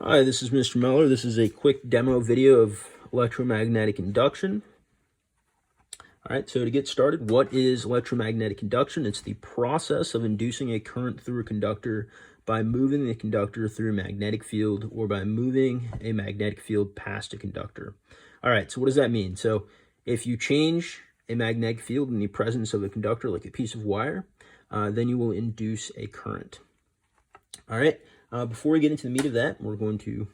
Hi, this is Mr. Mellor. This is a quick demo video of electromagnetic induction. All right, so to get started, what is electromagnetic induction? It's the process of inducing a current through a conductor by moving the conductor through a magnetic field or by moving a magnetic field past a conductor. All right, so what does that mean? So if you change a magnetic field in the presence of a conductor, like a piece of wire, then you will induce a current. All right. Before we get into the meat of that, we're going to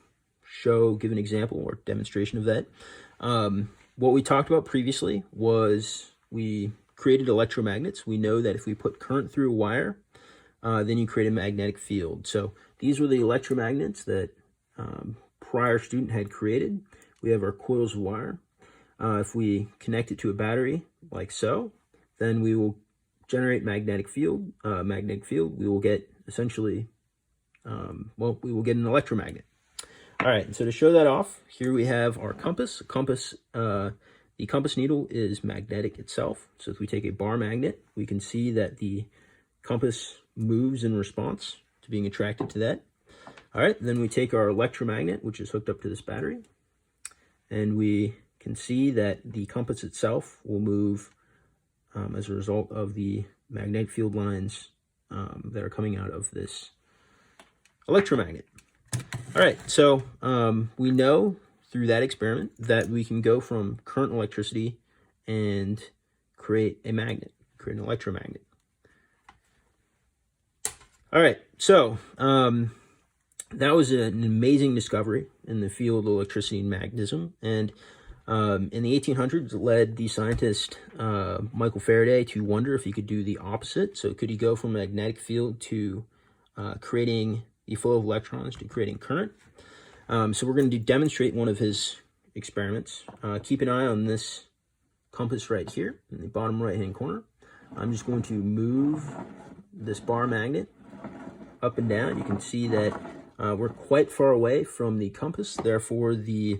give an example or demonstration of that. What we talked about previously was we created electromagnets. We know that if we put current through a wire, then you create a magnetic field. So these were the electromagnets that prior student had created. We have our coils of wire. If we connect it to a battery like so, then we will generate magnetic field. We will get essentially we will get an electromagnet. All right, and so to show that off, here we have our compass. The compass needle is magnetic itself. So if we take a bar magnet, we can see that the compass moves in response to being attracted to that. All right, then we take our electromagnet, which is hooked up to this battery, and we can see that the compass itself will move as a result of the magnetic field lines that are coming out of this electromagnet. All right, so we know through that experiment that we can go from current electricity and create a magnet, create an electromagnet. All right, so that was an amazing discovery in the field of electricity and magnetism. And in the 1800s, it led the scientist Michael Faraday to wonder if he could do the opposite. So could he go from a magnetic field to creating the flow of electrons to creating current? So we're going to demonstrate one of his experiments. Keep an eye on this compass right here in the bottom right hand corner. I'm just going to move this bar magnet up and down. You can see that we're quite far away from the compass. Therefore, the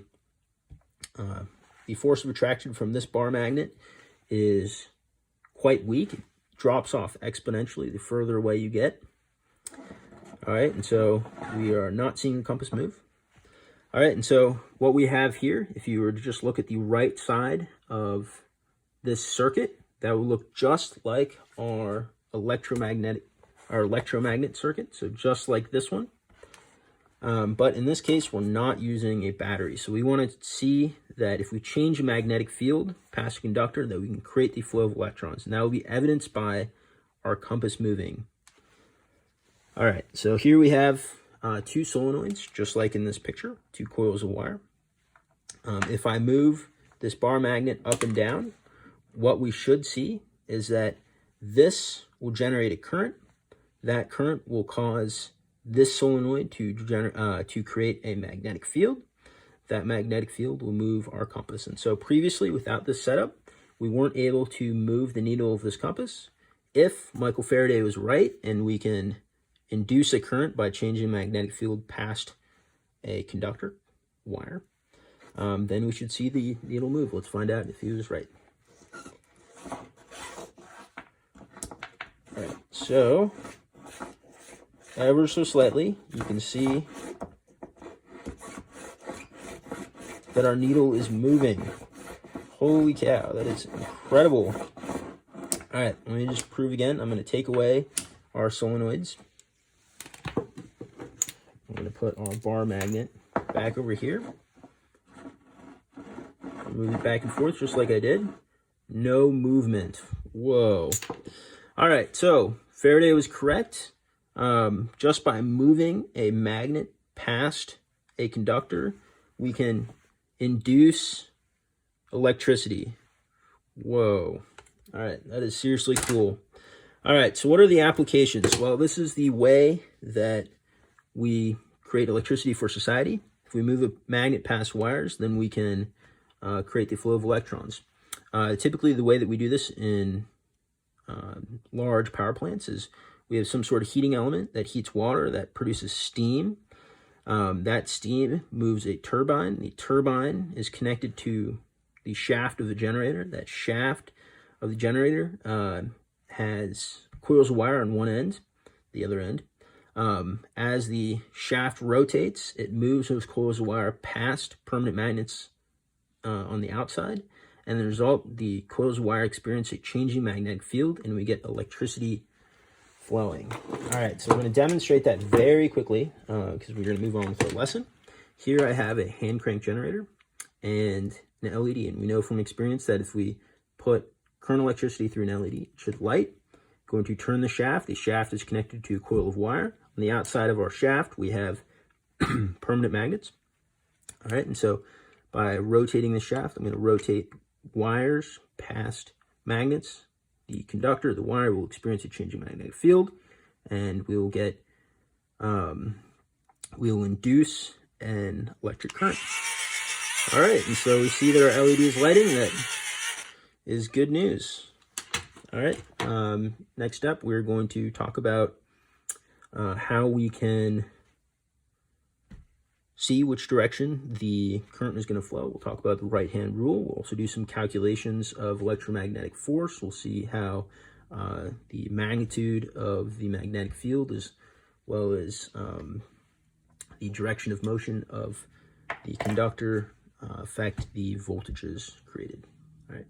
force of attraction from this bar magnet is quite weak. It drops off exponentially the further away you get. All right, and so we are not seeing the compass move. All right, and so what we have here, if you were to just look at the right side of this circuit, that will look just like our electromagnet circuit, so just like this one. But in this case, we're not using a battery. So we want to see that if we change a magnetic field past a conductor, that we can create the flow of electrons. And that will be evidenced by our compass moving. All right, so here we have two solenoids, just like in this picture, two coils of wire. If I move this bar magnet up and down, what we should see is that this will generate a current. That current will cause this solenoid to create a magnetic field. That magnetic field will move our compass. And so previously, without this setup, we weren't able to move the needle of this compass. If Michael Faraday was right and we can induce a current by changing magnetic field past a conductor wire, then we should see the needle move. Let's find out if he was right. All right, so ever so slightly, you can see that our needle is moving. Holy cow, that is incredible. All right, let me just prove again. I'm going to take away our solenoids. I'm going to put our bar magnet back over here. Move it back and forth just like I did. No movement. Whoa. All right, so Faraday was correct. Just by moving a magnet past a conductor, we can induce electricity. Whoa. All right, that is seriously cool. All right, so what are the applications? Well, this is the way that we create electricity for society. If we move a magnet past wires, then we can create the flow of electrons. Typically, the way that we do this in large power plants is we have some sort of heating element that heats water, that produces steam. That steam moves a turbine. The turbine is connected to the shaft of the generator. That shaft of the generator has coils of wire on one end, the other end. As the shaft rotates, it moves those coils of wire past permanent magnets on the outside, and the result, the coils of wire experience a changing magnetic field, and we get electricity flowing. All right, so I'm going to demonstrate that very quickly because we're going to move on with the lesson. Here I have a hand crank generator and an LED, and we know from experience that if we put current electricity through an LED, it should light. Going to turn the shaft. The shaft is connected to a coil of wire. On the outside of our shaft, we have permanent magnets. All right, and so by rotating the shaft, I'm going to rotate wires past magnets. The conductor, the wire, will experience a changing magnetic field, and we will get, we will induce an electric current. All right, and so we see that our LED is lighting. That is good news. All right, next up, we're going to talk about how we can see which direction the current is going to flow. We'll talk about the right-hand rule. We'll also do some calculations of electromagnetic force. We'll see how the magnitude of the magnetic field, as well as the direction of motion of the conductor, affect the voltages created. All right.